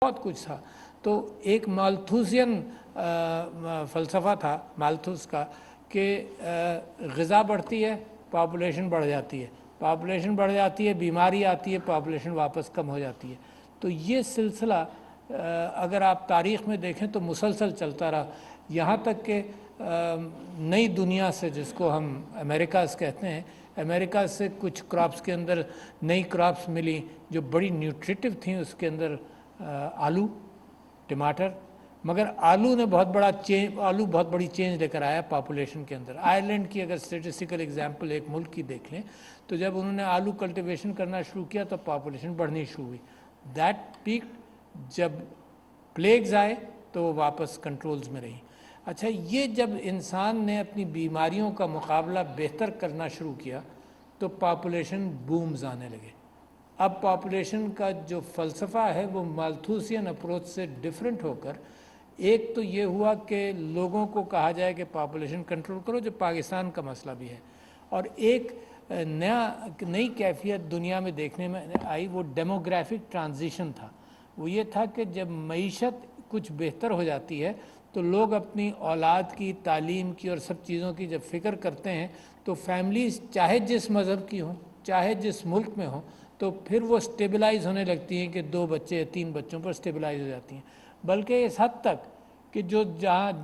بہت کچھ تھا. تو ایک مالتھوسین فلسفہ تھا مالتھوس کا کہ غذا بڑھتی ہے پاپولیشن بڑھ جاتی ہے، پاپولیشن بڑھ جاتی ہے بیماری آتی ہے، پاپولیشن واپس کم ہو جاتی ہے. تو یہ سلسلہ اگر آپ تاریخ میں دیکھیں تو مسلسل چلتا رہا، یہاں تک کہ نئی دنیا سے، جس کو ہم امریکاز کہتے ہیں، امریکہ سے کچھ کراپس کے اندر نئی کراپس ملی جو بڑی نیوٹریٹو تھیں. اس کے اندر آلو، ٹماٹر، مگر آلو نے آلو بہت بڑی چینج لے کر آیا پاپولیشن کے اندر. آئرلینڈ کی اگر اسٹیٹسٹیکل ایگزامپل ایک ملک کی دیکھ لیں تو جب انہوں نے آلو کلٹیویشن کرنا شروع کیا تو پاپولیشن بڑھنی شروع ہوئی. دیٹ پیک جب پلیگز آئے تو وہ واپس کنٹرولز میں رہی. اچھا، یہ جب انسان نے اپنی بیماریوں کا مقابلہ بہتر کرنا شروع کیا تو پاپولیشن بومز آنے لگے. اب پاپولیشن کا جو فلسفہ ہے وہ مالتھوسین اپروچ سے ڈیفرنٹ ہو کر ایک تو یہ ہوا کہ لوگوں کو کہا جائے کہ پاپولیشن کنٹرول کرو، جو پاکستان کا مسئلہ بھی ہے. اور ایک نئی کیفیت دنیا میں دیکھنے میں آئی، وہ ڈیموگرافک ٹرانزیشن تھا. وہ یہ تھا کہ جب معیشت کچھ بہتر ہو جاتی ہے تو لوگ اپنی اولاد کی تعلیم کی اور سب چیزوں کی جب فکر کرتے ہیں تو فیملیز چاہے جس مذہب کی ہوں، چاہے جس ملک میں ہوں، تو پھر وہ سٹیبلائز ہونے لگتی ہیں کہ 2 بچے یا 3 بچوں پر سٹیبلائز ہو جاتی ہیں. بلکہ اس حد تک کہ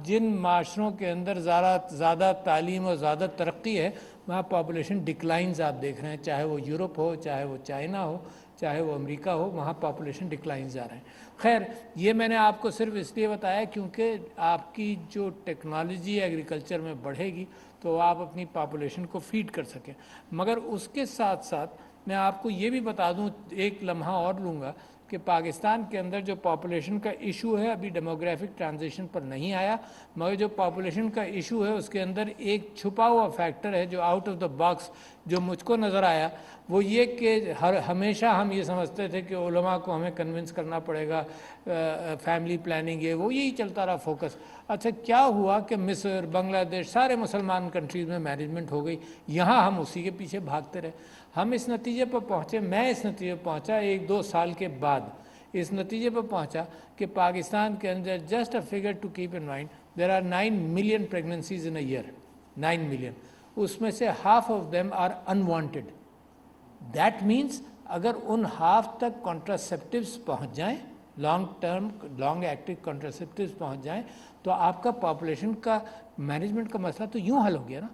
جن معاشروں کے اندر زیادہ تعلیم اور زیادہ ترقی ہے وہاں پاپولیشن ڈکلائنز آپ دیکھ رہے ہیں، چاہے وہ یورپ ہو، چاہے وہ چائنا ہو، چاہے وہ امریکہ ہو، وہاں پاپولیشن ڈکلائنز آ رہے ہیں. خیر، یہ میں نے آپ کو صرف اس لیے بتایا کیونکہ آپ کی جو ٹیکنالوجی ایگریکلچر میں بڑھے گی تو آپ اپنی پاپولیشن کو فیڈ کر سکیں. مگر اس کے ساتھ ساتھ میں آپ کو یہ بھی بتا دوں، ایک لمحہ اور لوں گا، کہ پاکستان کے اندر جو پاپولیشن کا ایشو ہے ابھی ڈیموگرافک ٹرانزیشن پر نہیں آیا، مگر جو پاپولیشن کا ایشو ہے اس کے اندر ایک چھپا ہوا فیکٹر ہے جو آؤٹ آف دا باکس جو مجھ کو نظر آیا، وہ یہ کہ ہمیشہ ہم یہ سمجھتے تھے کہ علماء کو ہمیں کنونس کرنا پڑے گا، فیملی پلاننگ ہے، وہ یہی چلتا رہا فوکس. اچھا، کیا ہوا کہ مصر، بنگلہ دیش، سارے مسلمان کنٹریز میں مینجمنٹ ہو گئی، یہاں ہم اسی کے پیچھے بھاگتے رہے. ہم اس نتیجے پر پہنچے، میں اس نتیجے پر پہنچا 1-2 سال کے بعد اس نتیجے پر پہنچا کہ پاکستان کے اندر just a figure to keep in mind there are 9 million pregnancies in a year. 9 million, اس میں سے half of them are unwanted. That means اگر ان ہاف تک کانٹراسیپٹیوز پہنچ جائیں، لانگ ایکٹنگ کانٹراسیپٹیوز پہنچ جائیں تو آپ کا پاپولیشن کا مینجمنٹ کا مسئلہ تو یوں حل ہو گیا نا.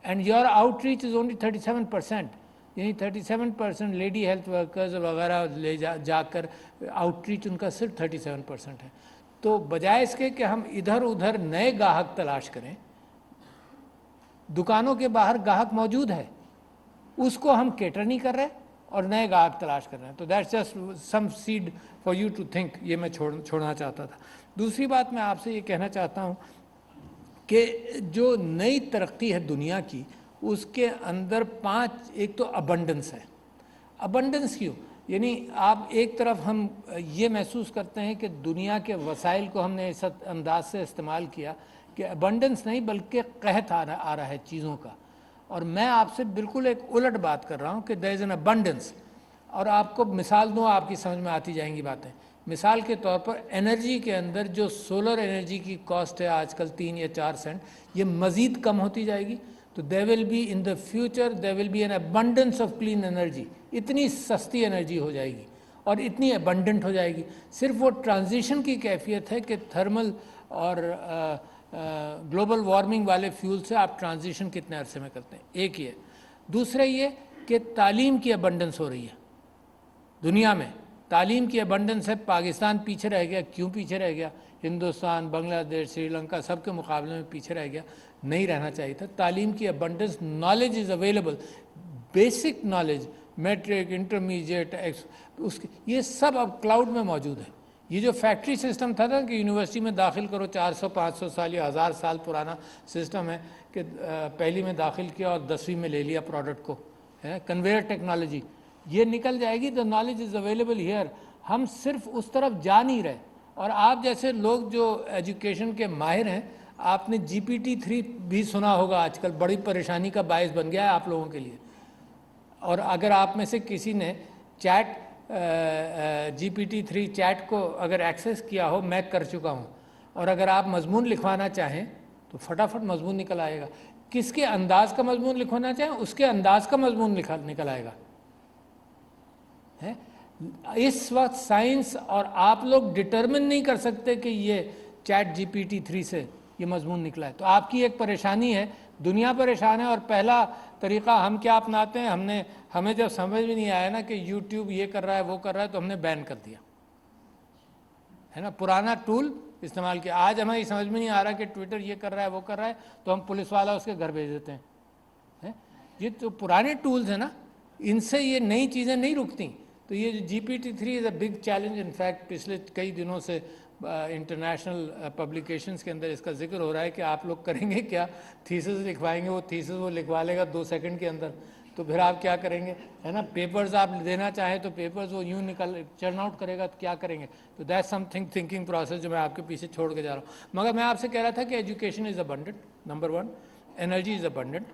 And your out reach is only 37%، یعنی 37% لیڈی ہیلتھ ورکرز وغیرہ لے جا کر آؤٹ ریچ ان کا صرف 37% ہے. تو بجائے اس کے کہ ہم ادھر ادھر نئے گاہک تلاش کریں، دکانوں کے باہر گاہک موجود ہے، اس کو ہم کیٹر نہیں کر رہے اور نئے گاہک تلاش کر رہے ہیں. تو that's just some sad for you to think, یہ میں چھوڑنا چاہتا تھا. دوسری بات میں آپ سے یہ کہنا چاہتا ہوں کہ جو نئی ترقی ہے دنیا کی، اس کے اندر 5، ایک تو ابنڈنس ہے. ابنڈنس کیوں؟ یعنی آپ ایک طرف ہم یہ محسوس کرتے ہیں کہ دنیا کے وسائل کو ہم نے اس انداز سے استعمال کیا کہ ابنڈنس نہیں بلکہ قحط آ رہا ہے چیزوں کا. اور میں آپ سے بالکل ایک الٹ بات کر رہا ہوں کہ دیر از این ابنڈنس. اور آپ کو مثال دوں، آپ کی سمجھ میں آتی جائیں گی باتیں. مثال کے طور پر انرجی کے اندر جو سولر انرجی کی کاسٹ ہے آج کل 3 یا 4 سینٹ، یہ مزید کم ہوتی جائے گی. تو there will be in the future there will be an abundance of clean energy. اتنی سستی انرجی ہو جائے گی اور اتنی ابنڈنٹ ہو جائے گی. صرف وہ ٹرانزیشن کی کیفیت ہے کہ تھرمل اور گلوبل وارمنگ والے فیول سے آپ ٹرانزیشن کتنے عرصے میں کرتے ہیں، ایک یہ. دوسرا یہ کہ تعلیم کی ابنڈنس ہو رہی ہے دنیا میں. تعلیم کی ابنڈنس ہے. پاکستان پیچھے رہ گیا. کیوں پیچھے رہ گیا؟ ہندوستان، بنگلہ دیش، سری لنکا سب کے مقابلے میں پیچھے رہ گیا. نہیں رہنا چاہیے تھا. تعلیم کی abundance, knowledge is available, basic knowledge, matric, intermediate, یہ سب اب کلاؤڈ میں موجود ہے. یہ جو فیکٹری سسٹم تھا نا کہ یونیورسٹی میں داخل کرو، 400-500 سال یا 1000 سال پرانا سسٹم ہے کہ پہلی میں داخل کیا اور 10ویں میں لے لیا پروڈکٹ کو، کنویئر ٹیکنالوجی، یہ نکل جائے گی. The knowledge is available here. ہم صرف اس طرف جا نہیں رہے. اور آپ جیسے لوگ جو ایجوکیشن کے ماہر ہیں، آپ نے GPT-3 بھی سنا ہوگا، آج کل بڑی پریشانی کا باعث بن گیا ہے آپ لوگوں کے لیے. اور اگر آپ میں سے کسی نے چیٹ GPT-3 چیٹ کو اگر ایکسیس کیا ہو میں کر چکا ہوں، اور اگر آپ مضمون لکھوانا چاہیں تو فٹافٹ مضمون نکل آئے گا. کس کے انداز کا مضمون لکھوانا چاہیں اس کے انداز کا مضمون نکل آئے گا. اس وقت سائنس اور آپ لوگ ڈٹرمن نہیں کر سکتے کہ یہ چیٹ GPT-3 سے یہ مضمون نکلا ہے. تو آپ کی ایک پریشانی ہے، دنیا پریشان ہے. اور پہلا طریقہ ہم کیا اپناتے ہیں، ہمیں جب سمجھ میں نہیں آیا نا کہ یوٹیوب یہ کر رہا ہے وہ کر رہا ہے تو ہم نے بین کر دیا ہے نا، پرانا ٹول استعمال کیا. آج ہمیں سمجھ میں نہیں آ رہا کہ ٹویٹر یہ کر رہا ہے وہ کر رہا ہے تو ہم پولیس والا اس کے گھر بھیج دیتے ہیں. یہ تو پرانے ٹولز ہیں نا، ان سے یہ نئی چیزیں نہیں رکتی. تو یہ GPT-3 is a big challenge. In fact پچھلے کئی دنوں سے انٹرنیشنل پبلیکیشنز کے اندر اس کا ذکر ہو رہا ہے کہ آپ لوگ کریں گے کیا، تھیسس لکھوائیں گے، وہ تھیسس وہ لکھوا لے گا 2 سیکنڈ کے اندر، تو پھر آپ کیا کریں گے، ہے نا. پیپرز آپ دینا چاہیں تو پیپرز وہ یوں چرن آؤٹ کرے گا تو کیا کریں گے. تو that some thing thinking process جو میں آپ کے پیچھے چھوڑ کے جا رہا ہوں. مگر میں آپ سے کہہ رہا تھا کہ education is abundant, number 1. Energy is abundant.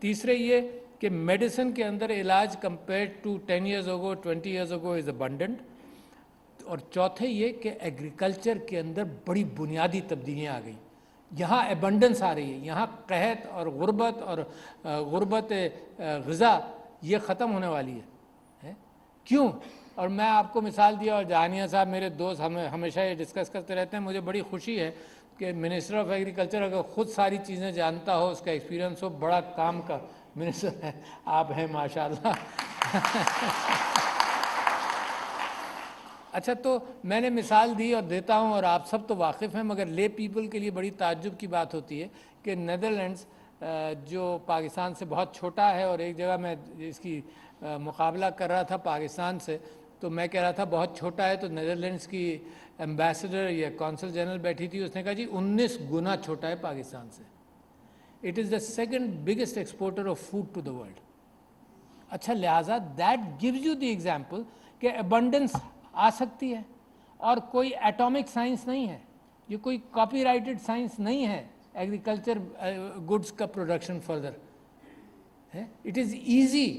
تیسرے یہ کہ میڈیسن کے اندر علاج compared to 10 years ago 20 years ago is abundant. اور چوتھے یہ کہ ایگریکلچر کے اندر بڑی بنیادی تبدیلیاں آ گئیں. یہاں ایبنڈنس آ رہی ہے، یہاں قحط اور غربت غذا یہ ختم ہونے والی ہے. کیوں؟ اور میں آپ کو مثال دیا، اور جہانیہ صاحب میرے دوست ہمیشہ یہ ڈسکس کرتے رہتے ہیں. مجھے بڑی خوشی ہے کہ منسٹر آف ایگریکلچر اگر خود ساری چیزیں جانتا ہو، اس کا ایکسپیرینس ہو، بڑا کام کا منسٹر ہے آپ ہیں ماشاءاللہ. اچھا، تو میں نے مثال دی اور دیتا ہوں اور آپ سب تو واقف ہیں، مگر لے پیپل کے لیے بڑی تعجب کی بات ہوتی ہے کہ نیدرلینڈز جو پاکستان سے بہت چھوٹا ہے، اور ایک جگہ میں اس کی مقابلہ کر رہا تھا پاکستان سے، تو میں کہہ رہا تھا بہت چھوٹا ہے، تو نیدرلینڈز کی ایمبیسڈر یا کونسل جنرل بیٹھی تھی، اس نے کہا جی 19 گنا چھوٹا ہے پاکستان سے. It is the second biggest exporter of food to the world. اچھا، لہٰذا that gives you the example کہ ابنڈنس آ سکتی ہے. اور کوئی ایٹامک سائنس نہیں ہے، یہ کوئی کاپی رائٹڈ سائنس نہیں ہے ایگریکلچر گڈس کا production further. It is easy.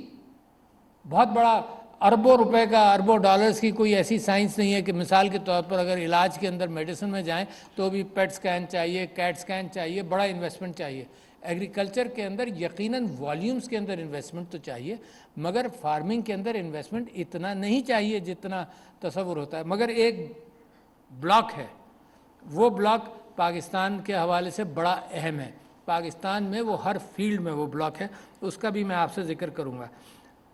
بہت بڑا اربوں روپے کا، اربوں ڈالرز کی کوئی ایسی سائنس نہیں ہے کہ مثال کے طور پر اگر علاج کے اندر میڈیسن میں جائیں تو بھی پیٹ سکین چاہیے، کیٹ سکین چاہیے، بڑا انویسٹمنٹ چاہیے. ایگریکلچر کے اندر یقیناً والیومز کے اندر انویسٹمنٹ تو چاہیے، مگر فارمنگ کے اندر انویسٹمنٹ اتنا نہیں چاہیے جتنا تصور ہوتا ہے. مگر ایک بلاک ہے، وہ بلاک پاکستان کے حوالے سے بڑا اہم ہے. پاکستان میں وہ ہر فیلڈ میں وہ بلاک ہے، اس کا بھی میں آپ سے ذکر کروں گا.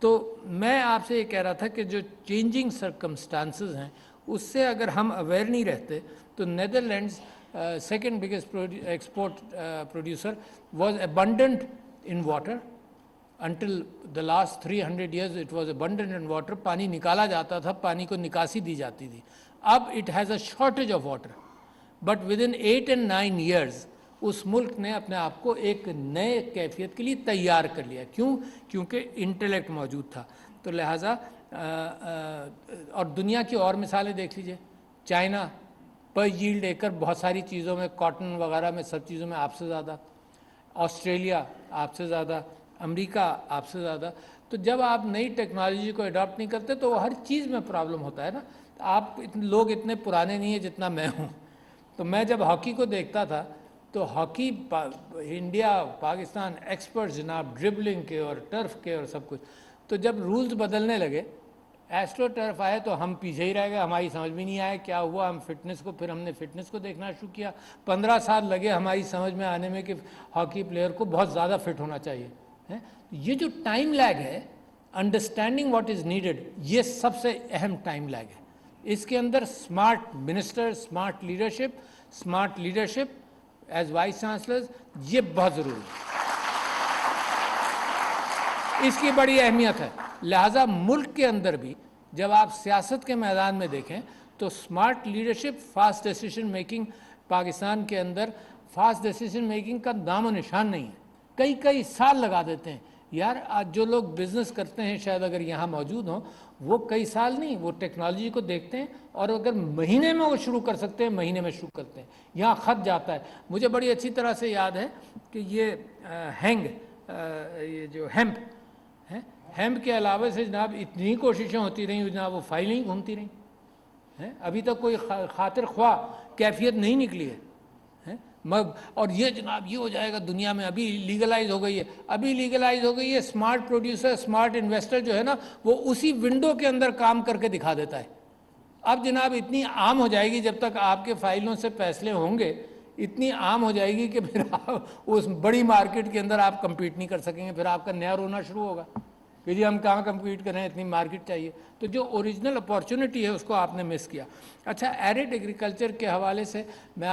تو میں آپ سے یہ کہہ رہا تھا کہ جو چینجنگ سرکمسٹانسز ہیں اس سے اگر ہم اویئر نہیں رہتے تو Netherlands second biggest export producer was abundant in water. Until the last 300 years it was abundant in water. پانی نکالا جاتا تھا، پانی کو نکاسی دی جاتی تھی. اب it has a shortage of water, but with in 8 and 9 years اس ملک نے اپنے آپ کو ایک نئے کیفیت کے لیے تیار کر لیا. کیوں؟ کیونکہ انٹلیکٹ موجود تھا. تو لہٰذا اور دنیا کی اور مثالیں دیکھ لیجئے. چائنا پر ییلڈ ایکر بہت ساری چیزوں میں، کاٹن وغیرہ میں، سب چیزوں میں آپ سے زیادہ. آسٹریلیا آپ سے زیادہ. امریکہ آپ سے زیادہ. تو جب آپ نئی ٹیکنالوجی کو اڈاپٹ نہیں کرتے تو وہ ہر چیز میں پرابلم ہوتا ہے نا. آپ لوگ اتنے پرانے نہیں ہیں جتنا میں ہوں. تو میں جب ہاکی کو دیکھتا تھا تو ہاکی انڈیا پاکستان ایکسپرٹ جناب ڈربلنگ کے اور ٹرف کے اور سب کچھ. تو جب رولز بدلنے لگے، ایسٹرو ٹرف آئے تو ہم پیچھے ہی رہ گئے. ہماری سمجھ میں نہیں آیا کیا ہوا. ہم نے فٹنس کو دیکھنا شروع کیا. 15 سال لگے ہماری سمجھ میں آنے میں کہ ہاکی پلیئر کو بہت زیادہ فٹ ہونا چاہیے. یہ جو ٹائم لیگ ہے، انڈرسٹینڈنگ واٹ از نیڈڈ، یہ سب سے اہم ٹائم لیگ ہے. اس کے اندر smart minister, smart leadership as vice chancellors, یہ بہت ضروری ہے. اس کی بڑی اہمیت ہے. لہٰذا ملک کے اندر بھی جب آپ سیاست کے میدان میں دیکھیں تو smart leadership, fast decision making, Pakistan کے اندر فاسٹ ڈیسیشن میکنگ کا نام و نشان نہیں ہے. کئی سال لگا دیتے ہیں. یار آج جو لوگ بزنس کرتے ہیں شاید اگر یہاں موجود ہوں، وہ کئی سال نہیں، وہ ٹیکنالوجی کو دیکھتے ہیں اور اگر مہینے میں وہ شروع کر سکتے ہیں، مہینے میں شروع کرتے ہیں. یہاں خط جاتا ہے. مجھے بڑی اچھی طرح سے یاد ہے کہ یہ یہ جو ہیمپ ہیمپ کے علاوہ سے جناب اتنی کوششیں ہوتی رہیں جناب، وہ فائلیں گھومتی رہیں ہیں، ابھی تک کوئی خاطر خواہ کیفیت نہیں نکلی ہے۔ اور یہ جناب یہ ہو جائے گا دنیا میں، ابھی لیگلائز ہو گئی ہے، اسمارٹ پروڈیوسر، اسمارٹ انویسٹر جو ہے نا، وہ اسی ونڈو کے اندر کام کر کے دکھا دیتا ہے۔ اب جناب اتنی عام ہو جائے گی، جب تک آپ کے فائلوں سے فیصلے ہوں گے اتنی عام ہو جائے گی کہ پھر آپ اس بڑی مارکیٹ کے اندر آپ کمپیٹ نہیں کر سکیں گے، پھر آپ کا نیا رونا شروع ہوگا کہ جی ہم کہاں کمپیٹ کریں، اتنی مارکیٹ چاہیے۔ تو جو اوریجنل اپارچونٹی ہے اس کو آپ نے مس کیا۔ اچھا، ایرڈ ایگریکلچر کے حوالے سے میں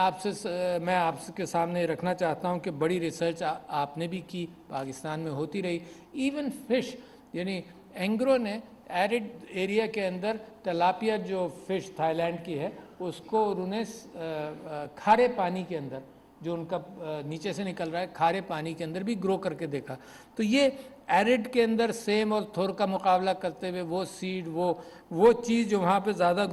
آپ کے سامنے رکھنا چاہتا ہوں کہ بڑی ریسرچ آپ نے بھی کی، پاکستان میں ہوتی رہی۔ ایون فش، یعنی اینگرو نے ایرڈ ایریا کے اندر تلاپیا جو فش تھائی لینڈ کی ہے، اس کو انہوں نے کھارے پانی کے اندر، جو ان کا نیچے سے نکل رہا ہے، کھارے پانی کے اندر بھی گرو کر کے دیکھا۔ تو یہ ایرڈ کے اندر سیم اور تھور کا مقابلہ کرتے ہوئے وہ سیڈ، وہ چیز جو وہاں پہ زیادہ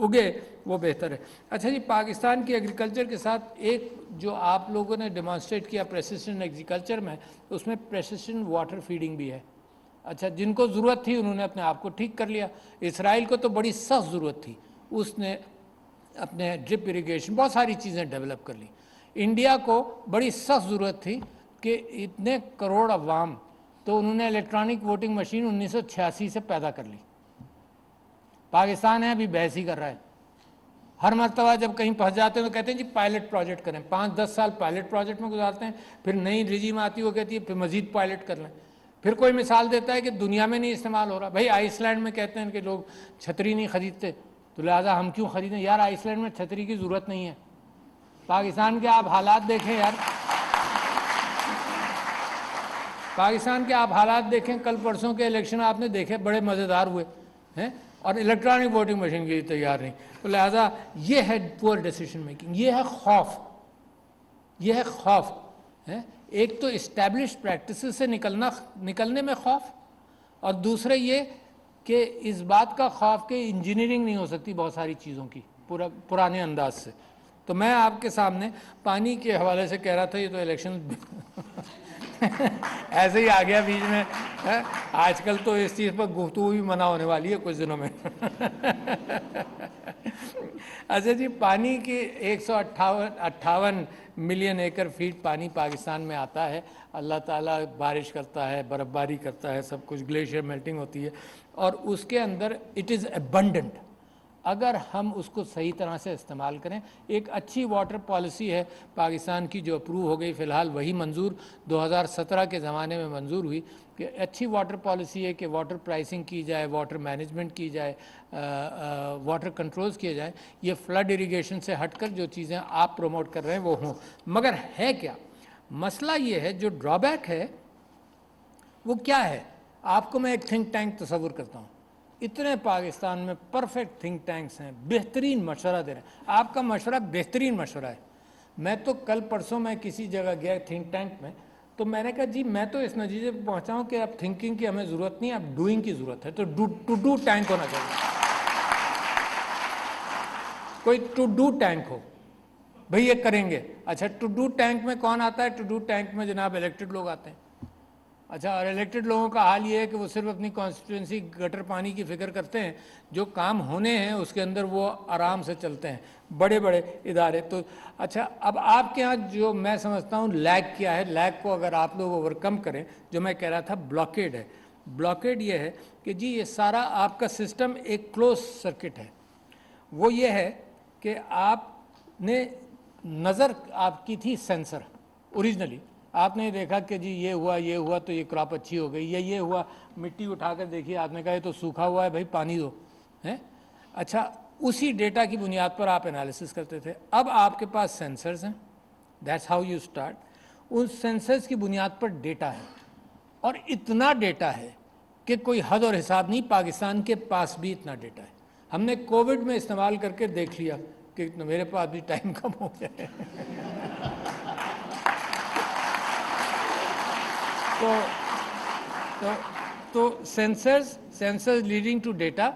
اگے وہ بہتر ہے۔ اچھا جی، پاکستان کی ایگریکلچر کے ساتھ ایک جو آپ لوگوں نے ڈیمانسٹریٹ کیا پریسیشن ایگریکلچر میں، اس میں پریسیشن واٹر فیڈنگ بھی ہے۔ اچھا، جن کو ضرورت تھی انہوں نے اپنے آپ کو ٹھیک کر لیا۔ اسرائیل کو تو بڑی سخت ضرورت تھی، اس نے اپنے ڈرپ اریگیشن بہت ساری چیزیں ڈیولپ کر لی۔ انڈیا کو بڑی سخت ضرورت تھی کہ اتنے کروڑ عوام، تو انہوں نے الیکٹرانک ووٹنگ مشین 1986 سے پیدا کر لی۔ پاکستان ہے ابھی بحث ہی کر رہا ہے، ہر مرتبہ جب کہیں پھنس جاتے ہیں تو کہتے ہیں جی پائلٹ پروجیکٹ کریں، 5-10 سال پائلٹ پروجیکٹ میں گزارتے ہیں، پھر نئی رجیم آتی ہے وہ کہتی ہے پھر مزید پائلٹ کر لیں، پھر کوئی مثال دیتا ہے کہ دنیا میں نہیں استعمال ہو رہا۔ بھائی آئس لینڈ میں کہتے ہیں کہ لوگ چھتری نہیں خریدتے، تو لہٰذا ہم کیوں خریدیں؟ یار آئس لینڈ میں چھتری کی ضرورت نہیں ہے۔ پاکستان کے آپ حالات دیکھیں یار، پاکستان کے آپ حالات دیکھیں، کل پرسوں کے الیکشن آپ نے دیکھے، بڑے مزیدار ہوئے ہیں، اور الیکٹرانک ووٹنگ مشین کے لیے تیار نہیں۔ تو لہٰذا یہ ہے پور ڈیسیشن میکنگ، یہ ہے خوف، یہ ہے خوف ہے۔ ایک تو اسٹیبلش پریکٹسز سے نکلنے میں خوف، اور دوسرے یہ کہ اس بات کا خوف کہ انجینئرنگ نہیں ہو سکتی بہت ساری چیزوں کی پرانے انداز سے۔ تو میں آپ کے سامنے پانی کے حوالے سے کہہ رہا تھا، یہ تو الیکشن ایسے ہی آ گیا بیچ میں، آج کل تو اس چیز پر گفتگو بھی منع ہونے والی ہے کچھ دنوں میں۔ اچھا جی، پانی کی 158 ملین ایکڑ فیٹ پانی پاکستان میں آتا ہے۔ اللہ تعالیٰ بارش کرتا ہے، برف باری کرتا ہے، سب کچھ، گلیشیئر میلٹنگ ہوتی ہے، اور اس کے اندر اٹ از ابنڈنٹ اگر ہم اس کو صحیح طرح سے استعمال کریں۔ ایک اچھی واٹر پالیسی ہے پاکستان کی جو اپروو ہو گئی، فی الحال وہی منظور 2017 کے زمانے میں منظور ہوئی، کہ اچھی واٹر پالیسی ہے کہ واٹر پرائسنگ کی جائے، واٹر مینجمنٹ کی جائے، واٹر کنٹرولز کیے جائیں۔ یہ فلڈ اریگیشن سے ہٹ کر جو چیزیں آپ پروموٹ کر رہے ہیں وہ ہوں، مگر ہے کیا مسئلہ؟ یہ ہے جو ڈرا بیک ہے وہ کیا ہے؟ آپ کو میں ایک تھنک ٹینک تصور کرتا ہوں، اتنے پاکستان میں پرفیکٹ تھنک ٹینکس ہیں، بہترین مشورہ دے رہے ہیں، آپ کا مشورہ بہترین مشورہ ہے۔ میں تو کل پرسوں میں کسی جگہ گیا تھنک ٹینک میں، تو میں نے کہا جی میں تو اس نتیجے پہ پہنچا ہوں کہ اب تھنکنگ کی ہمیں ضرورت نہیں ہے، اب ڈوئنگ کی ضرورت ہے۔ تو ٹو ڈو ٹینک ہونا چاہیے، کوئی ٹو ڈو ٹینک ہو، بھئی یہ کریں گے۔ اچھا، ٹو ڈو ٹینک میں کون آتا ہے؟ ٹو ڈو ٹینک میں جناب الیکٹڈ لوگ آتے ہیں۔ اچھا، اور الیکٹڈ لوگوں کا حال یہ ہے کہ وہ صرف اپنی کانسٹیٹوئنسی گٹر پانی کی فکر کرتے ہیں، جو کام ہونے ہیں اس کے اندر وہ آرام سے چلتے ہیں، بڑے بڑے ادارے۔ تو اچھا، اب آپ کے ہاں جو میں سمجھتا ہوں لیگ کیا ہے، لیگ کو اگر آپ لوگ اوور کم کریں، جو میں کہہ رہا تھا بلاکیڈ ہے۔ بلاکیڈ یہ ہے کہ جی یہ سارا آپ کا سسٹم ایک کلوز سرکٹ ہے۔ وہ یہ ہے کہ آپ نے نظر آپ کی تھی سینسر، اوریجنلی آپ نے دیکھا کہ جی یہ ہوا تو یہ کراپ اچھی ہو گئی، یا یہ ہوا، مٹی اٹھا کر دیکھیے، آپ نے کہا یہ تو سوکھا ہوا ہے، بھائی پانی دو ہیں۔ اچھا، اسی ڈیٹا کی بنیاد پر آپ انالیسس کرتے تھے۔ اب آپ کے پاس سینسرز ہیں، that's how you start. In censors کی بنیاد پر ڈیٹا ہے، اور اتنا ڈیٹا ہے کہ کوئی حد اور حساب نہیں۔ پاکستان کے پاس بھی اتنا ڈیٹا ہے، ہم نے کووڈ میں استعمال کر کے دیکھ لیا کہ میرے پاس بھی ٹائم کم ہو گیا ہے۔ تو sensors leading to data,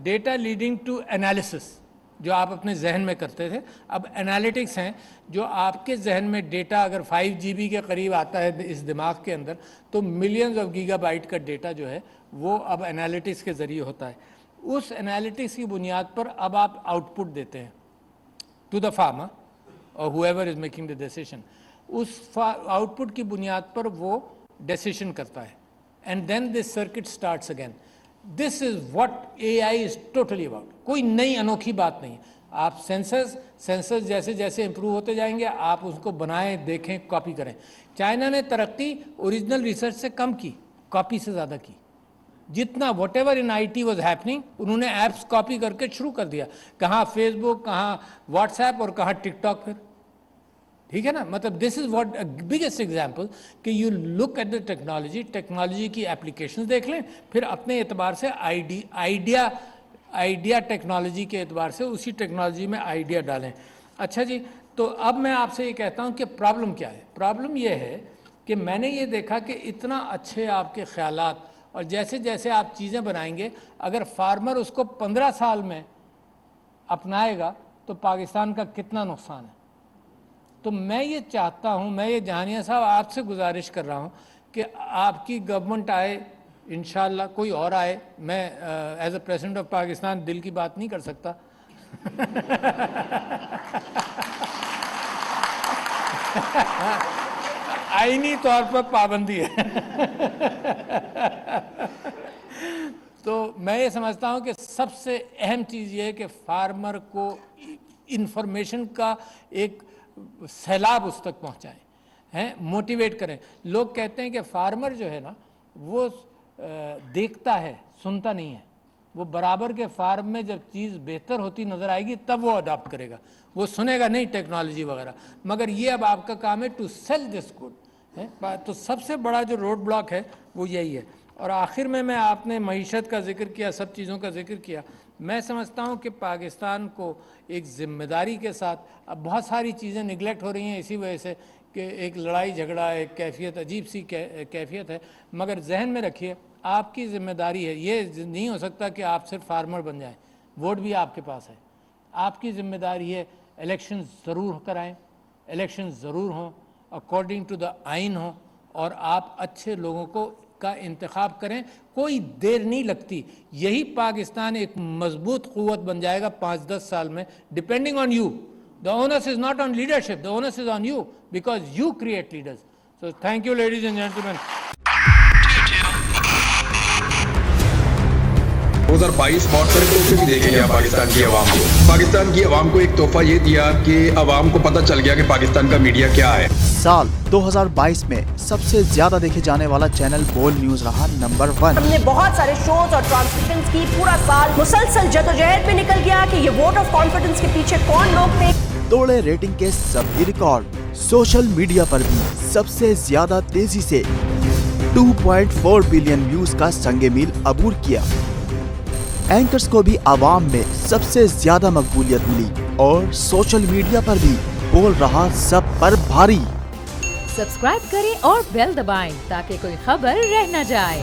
data leading to analysis, جو آپ اپنے ذہن میں کرتے تھے. اب انالیٹکس ہیں جو آپ کے ذہن میں ڈیٹا اگر 5 GB کے قریب آتا ہے اس دماغ کے اندر, تو ملینز آف گیگا بائٹ کا ڈیٹا جو ہے وہ اب انالیٹکس کے ذریعے ہوتا ہے. اس انالیٹکس کی بنیاد پر اب آپ آؤٹ پٹ دیتے ہیں ٹو دا فارمر اور whoever is making the decision. اس آؤٹ پٹ کی بنیاد پر وہ ڈیسیشن کرتا ہے, and then this circuit starts again. This is what AI is totally about. کوئی نئی انوکھی بات نہیں ہے. آپ سینسرز جیسے جیسے امپروو ہوتے جائیں گے آپ اس کو بنائیں, دیکھیں, کاپی کریں. چائنا نے ترقی اوریجنل ریسرچ سے کم کی, کاپی سے زیادہ کی. جتنا what ever in IT was happening, انہوں نے ایپس کاپی کر کے شروع کر دیا. کہاں فیس بک, کہاں واٹس ایپ اور کہاں ٹک ٹاک. پھر ٹھیک ہے نا, مطلب this is what biggest example کہ you look at the technology کی اپلیکیشنز دیکھ لیں, پھر اپنے اعتبار سے آئیڈیا ٹیکنالوجی کے اعتبار سے اسی ٹیکنالوجی میں آئیڈیا ڈالیں. اچھا جی, تو اب میں آپ سے یہ کہتا ہوں کہ پرابلم کیا ہے. پرابلم یہ ہے کہ میں نے یہ دیکھا کہ اتنا اچھے آپ کے خیالات اور جیسے جیسے آپ چیزیں بنائیں گے, اگر فارمر اس کو 15 سال میں اپنائے گا تو پاکستان کا کتنا نقصان ہے. تو میں یہ چاہتا ہوں, میں یہ جہانیہ صاحب آپ سے گزارش کر رہا ہوں کہ آپ کی گورنمنٹ آئے, انشاءاللہ کوئی اور آئے. میں as a president of Pakistan دل کی بات نہیں کر سکتا. آئینی طور پر پابندی ہے. تو میں یہ سمجھتا ہوں کہ سب سے اہم چیز یہ ہے کہ فارمر کو انفارمیشن کا ایک سیلاب اس تک پہنچائیں, موٹیویٹ کریں. لوگ کہتے ہیں کہ فارمر جو ہے نا وہ دیکھتا ہے, سنتا نہیں ہے. وہ برابر کے فارم میں جب چیز بہتر ہوتی نظر آئے گی تب وہ اڈاپٹ کرے گا, وہ سنے گا نہیں ٹیکنالوجی وغیرہ. مگر یہ اب آپ کا کام ہے ٹو سیل دس گڈ. تو سب سے بڑا جو روڈ بلاک ہے وہ یہی ہے. اور آخر میں آپ نے معیشت کا ذکر کیا, سب چیزوں کا ذکر کیا. میں سمجھتا ہوں کہ پاکستان کو ایک ذمہ داری کے ساتھ, اب بہت ساری چیزیں نگلیکٹ ہو رہی ہیں اسی وجہ سے کہ ایک لڑائی جھگڑا, ایک کیفیت, عجیب سی کیفیت ہے. مگر ذہن میں رکھیے آپ کی ذمہ داری ہے. یہ نہیں ہو سکتا کہ آپ صرف فارمر بن جائیں, ووٹ بھی آپ کے پاس ہے. آپ کی ذمہ داری ہے الیکشن ضرور کرائیں, الیکشن ضرور ہوں, اکارڈنگ ٹو دا آئین ہوں, اور آپ اچھے لوگوں کو کا انتخاب کریں. کوئی دیر نہیں لگتی. یہی پاکستان ایک مضبوط قوت بن جائے گا 5-10 سال میں, depending on you. The onus is not on leadership, the onus is on you, because you create leaders. So thank you, ladies and gentlemen. 2022 بہت سارے تحفے بھی دیکھیں گے پاکستان کی عوام کو. پاکستان کی عوام کو ایک تحفہ یہ دیا کہ عوام کو پتہ چل گیا کہ پاکستان کا میڈیا کیا ہے. سال 2022 میں سب سے زیادہ دیکھے جانے والا چینل بول نیوز رہا نمبر 1. ہم نے بہت سارے شوز اور ٹرانسمیشنز کی, پورا سال مسلسل جدوجہد میں نکل گیا کہ یہ ووٹ آف کانفیڈنس کے پیچھے کون لوگ تھے. توڑے ریٹنگ کے سبھی ریکارڈ. سوشل میڈیا پر بھی سب سے زیادہ تیزی سے 2.4 بلین ویوز کا سنگ میل عبور کیا. اینکرز کو بھی عوام میں سب سے زیادہ مقبولیت ملی, اور سوشل میڈیا پر بھی بول رہا سب پر بھاری. سبسکرائب کریں اور بیل دبائیں تاکہ کوئی خبر رہ نہ جائے.